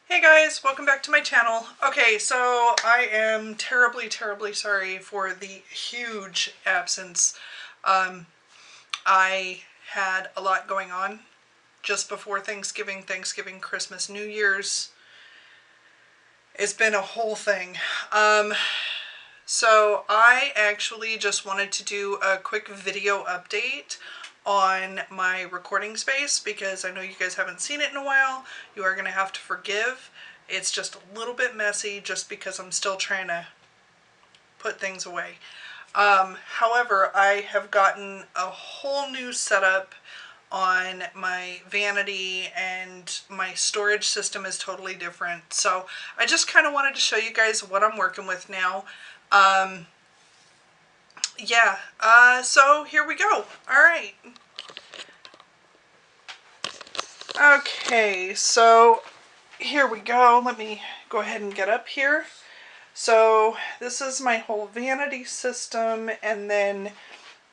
Hey guys, welcome back to my channel. Okay, so I am terribly sorry for the huge absence. I had a lot going on just before Thanksgiving, Christmas, New Year's. It's been a whole thing. So I actually just wanted to do a quick video update on my recording space because I know you guys haven't seen it in a while. You are going to have to forgive. It's just a little bit messy just because I'm still trying to put things away. However, I have gotten a whole new setup on my vanity and my storage system is totally different. So I just kind of wanted to show you guys what I'm working with now. So here we go. All right. Okay, so here we go. Let me go ahead and get up here. So this is my whole vanity system, and then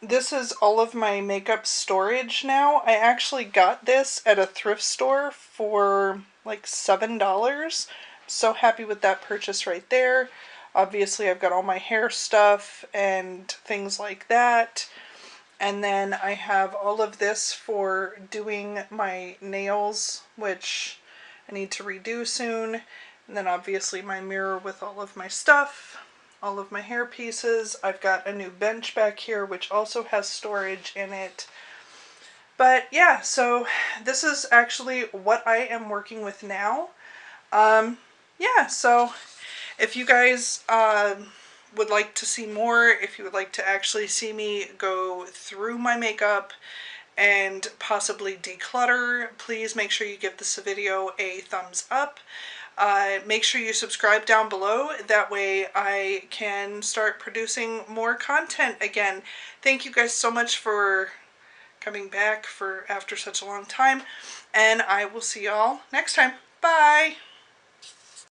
this is all of my makeup storage now. I actually got this at a thrift store for like $7. So happy with that purchase right there. Obviously I've got all my hair stuff and things like that. And then I have all of this for doing my nails, which I need to redo soon. And then obviously my mirror with all of my stuff, all of my hair pieces. I've got a new bench back here, which also has storage in it. But yeah, so this is actually what I am working with now. Yeah, so if you guys would like to see more, if you would like to actually see me go through my makeup and possibly declutter, please make sure you give this video a thumbs up. Make sure you subscribe down below. That way I can start producing more content again. Thank you guys so much for coming back after such a long time. And I will see y'all next time. Bye!